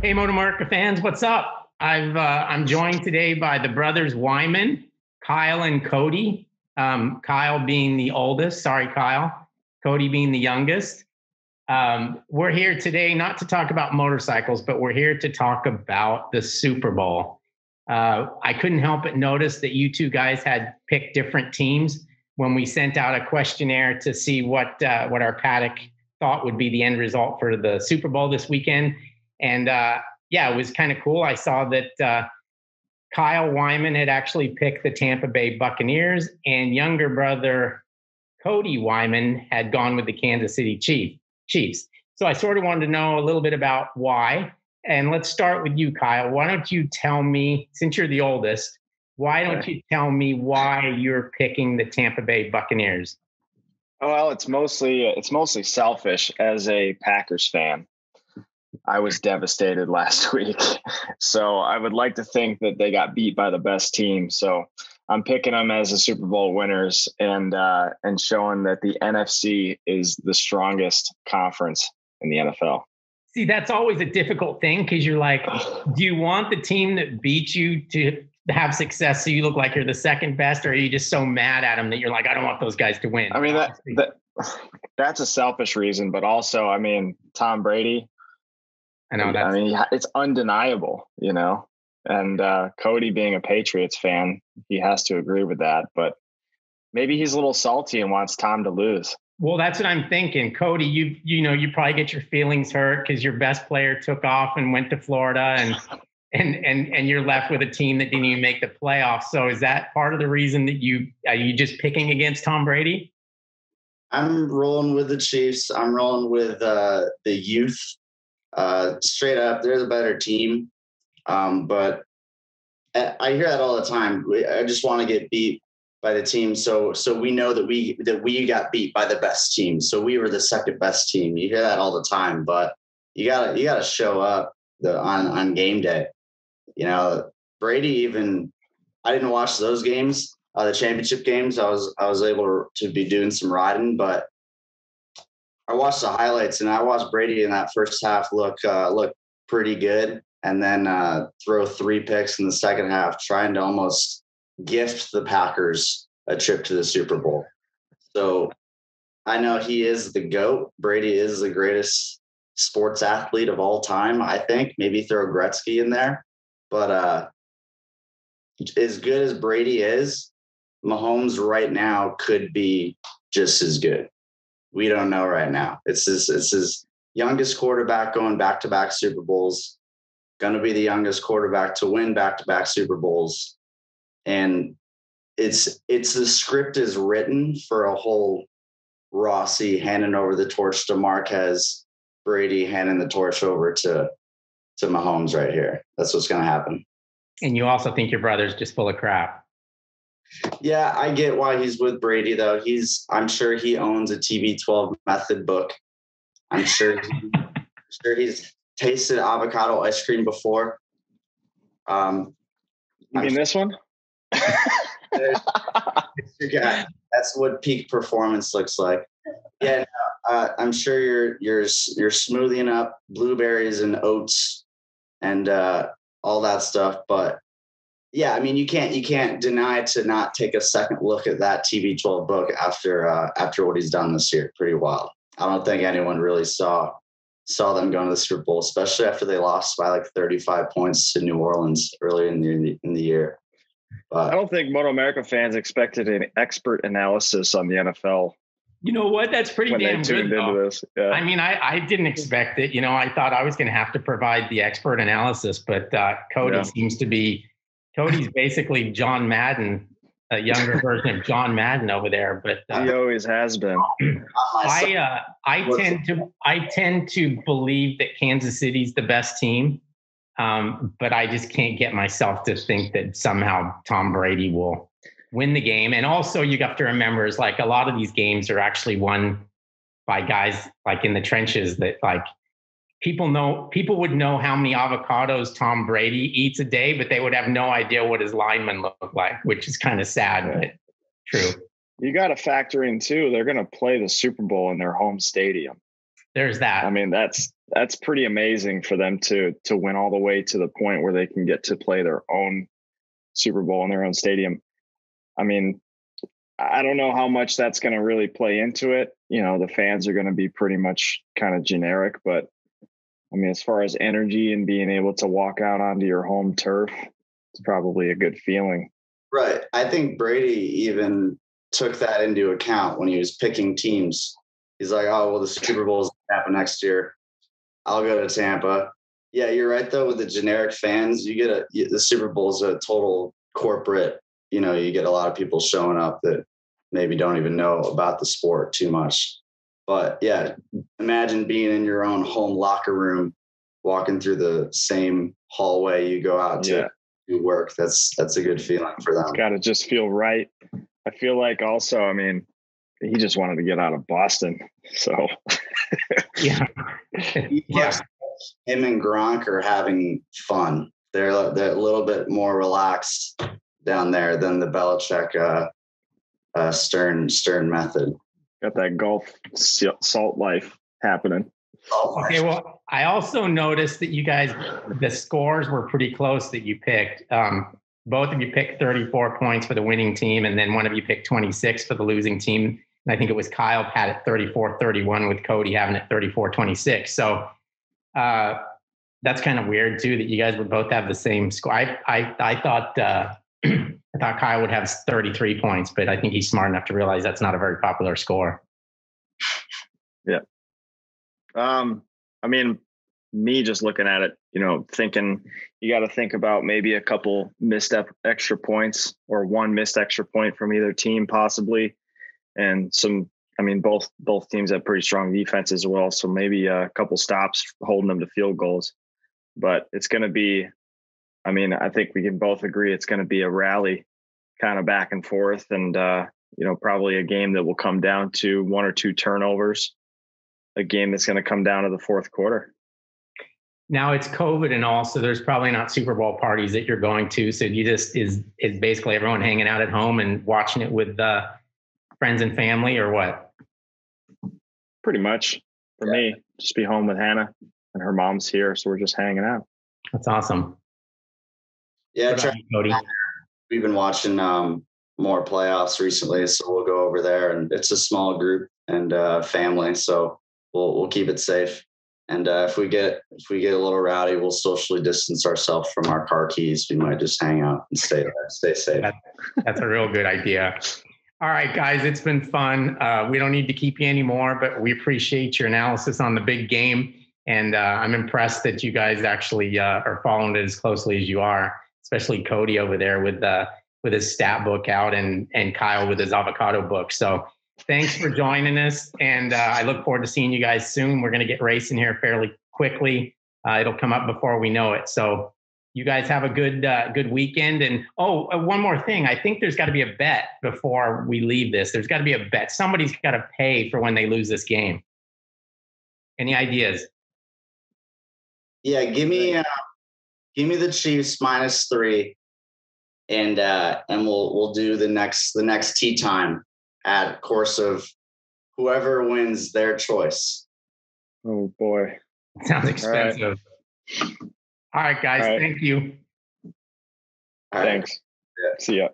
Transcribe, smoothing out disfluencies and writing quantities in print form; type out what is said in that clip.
Hey, MotoAmerica fans, what's up? I'm joined today by the brothers Wyman, Kyle and Cody. Kyle being the oldest. Sorry, Kyle. Cody being the youngest. We're here today not to talk about motorcycles, but we're here to talk about the Super Bowl. I couldn't help but notice that you two guys had picked different teams when we sent out a questionnaire to see what our paddock thought would be the end result for the Super Bowl this weekend. And yeah, it was kind of cool. I saw that Kyle Wyman had actually picked the Tampa Bay Buccaneers, and younger brother Cody Wyman had gone with the Kansas City Chiefs. So I sort of wanted to know a little bit about why. And let's start with you, Kyle. Why don't you tell me, since you're the oldest, why don't you tell me why you're picking the Tampa Bay Buccaneers? Well, it's mostly selfish. As a Packers fan, I was devastated last week. So I would like to think that they got beat by the best team. So I'm picking them as the Super Bowl winners and showing that the NFC is the strongest conference in the NFL. See, that's always a difficult thing because you're like, do you want the team that beat you to have success so you look like you're the second best, or are you just so mad at them that you're like, I don't want those guys to win? I mean, that's a selfish reason, but also, I mean, Tom Brady. It's undeniable, and Cody being a Patriots fan, he has to agree with that, but maybe he's a little salty and wants Tom to lose. Well, that's what I'm thinking. Cody, you probably get your feelings hurt because your best player took off and went to Florida and you're left with a team that didn't even make the playoffs. So is that part of the reason that are you just picking against Tom Brady? I'm rolling with the Chiefs. I'm rolling with the youth. Straight up, they're the better team. But I hear that all the time. I just want to get beat by the team. So we know that we got beat by the best team. So we were the second best team. You hear that all the time, but you gotta show up on game day. Brady even, I didn't watch those games, the championship games. I was able to be doing some riding, but I watched the highlights and I watched Brady in that first half look pretty good, and then throw 3 picks in the second half, trying to almost gift the Packers a trip to the Super Bowl. So I know he is the GOAT. Brady is the greatest sports athlete of all time, I think. Maybe throw Gretzky in there. But as good as Brady is, Mahomes right now could be just as good. We don't know right now. It's his youngest quarterback going back-to-back Super Bowls, going to be the youngest quarterback to win back-to-back Super Bowls. And it's the script is written for a whole Rossi handing over the torch to Marquez, Brady handing the torch over to Mahomes right here. That's what's going to happen. And you also think your brother's just full of crap. Yeah, I get why he's with Brady, though. I'm sure he owns a TB12 method book. I'm sure he's tasted avocado ice cream before. You mean this one? That's what peak performance looks like. Yeah, I'm sure you're smoothing up blueberries and oats and all that stuff. But yeah, I mean, you can't deny to not take a second look at that TB12 book after what he's done this year. Pretty wild. I don't think anyone really saw them going to the Super Bowl, especially after they lost by like 35 points to New Orleans earlier in the year. I don't think MotoAmerica fans expected an expert analysis on the NFL. You know what? That's pretty damn good, though. Yeah. I mean, I didn't expect it. I thought I was going to have to provide the expert analysis, but Cody seems to be – Cody's basically John Madden, a younger version of John Madden over there. But he always has been. I tend to believe that Kansas City's the best team. But I just can't get myself to think that somehow Tom Brady will win the game. And also you have to remember is like a lot of these games are actually won by guys like in the trenches that like people would know how many avocados Tom Brady eats a day, but they would have no idea what his linemen look like, which is kind of sad, but true. You got to factor in too, they're going to play the Super Bowl in their home stadium. There's that. I mean, that's That's pretty amazing for them to win all the way to the point where they can get to play their own Super Bowl in their own stadium. I mean, I don't know how much that's going to really play into it. The fans are going to be pretty much kind of generic, but I mean, as far as energy and being able to walk out onto your home turf, it's probably a good feeling. Right. I think Brady even took that into account when he was picking teams. He's like, oh, well, the Super Bowl's happen next year. I'll go to Tampa. Yeah, you're right, though, with the generic fans. The Super Bowl's a total corporate, you get a lot of people showing up that maybe don't even know about the sport too much. But yeah, imagine being in your own home locker room, walking through the same hallway you go out to do work. That's a good feeling for them. It's got to just feel right. I feel like also, I mean, he just wanted to get out of Boston. So yeah. Him and Gronk are having fun. They're a little bit more relaxed down there than the Belichick Stern method. Got that Gulf salt life happening. Okay, well, I also noticed that you guys, the scores were pretty close that you picked. Both of you picked 34 points for the winning team, and then one of you picked 26 for the losing team. And I think it was Kyle had it 34-31 with Cody having it 34-26. So that's kind of weird too, that you guys would both have the same score. I thought I thought Kyle would have 33 points, but I think he's smart enough to realize that's not a very popular score. Yeah. I mean, me just looking at it, thinking you got to think about maybe a couple missed extra points or one missed extra point from either team possibly. And both teams have pretty strong defense as well. So maybe a couple stops holding them to field goals, but it's going to be, I think we can both agree it's going to be a rally kind of back and forth and, probably a game that will come down to one or two turnovers, a game that's going to come down to the fourth quarter. Now it's COVID and all, so there's probably not Super Bowl parties that you're going to. So you just is basically everyone hanging out at home and watching it with friends and family, or what? Pretty much for me, just be home with Hannah and her mom's here. So we're just hanging out. That's awesome. Yeah. Cody? We've been watching more playoffs recently, so we'll go over there, and it's a small group and family. So we'll keep it safe. And if we get a little rowdy, we'll socially distance ourselves from our car keys. We might just hang out and stay safe. That's a real good idea. All right, guys, it's been fun. We don't need to keep you anymore, but we appreciate your analysis on the big game. And I'm impressed that you guys actually are following it as closely as you are, especially Cody over there with his stat book out and Kyle with his avocado book. So thanks for joining us. And I look forward to seeing you guys soon. We're going to get racing here fairly quickly. It'll come up before we know it. So you guys have a good weekend. And one more thing. I think there's got to be a bet before we leave this. There's got to be a bet. Somebody's got to pay for when they lose this game. Any ideas? Yeah, give me the Chiefs -3, and we'll do the next tee time at course of whoever wins their choice. Oh boy, sounds expensive. All right, guys. All right. Thank you. Thanks. Yeah. See ya.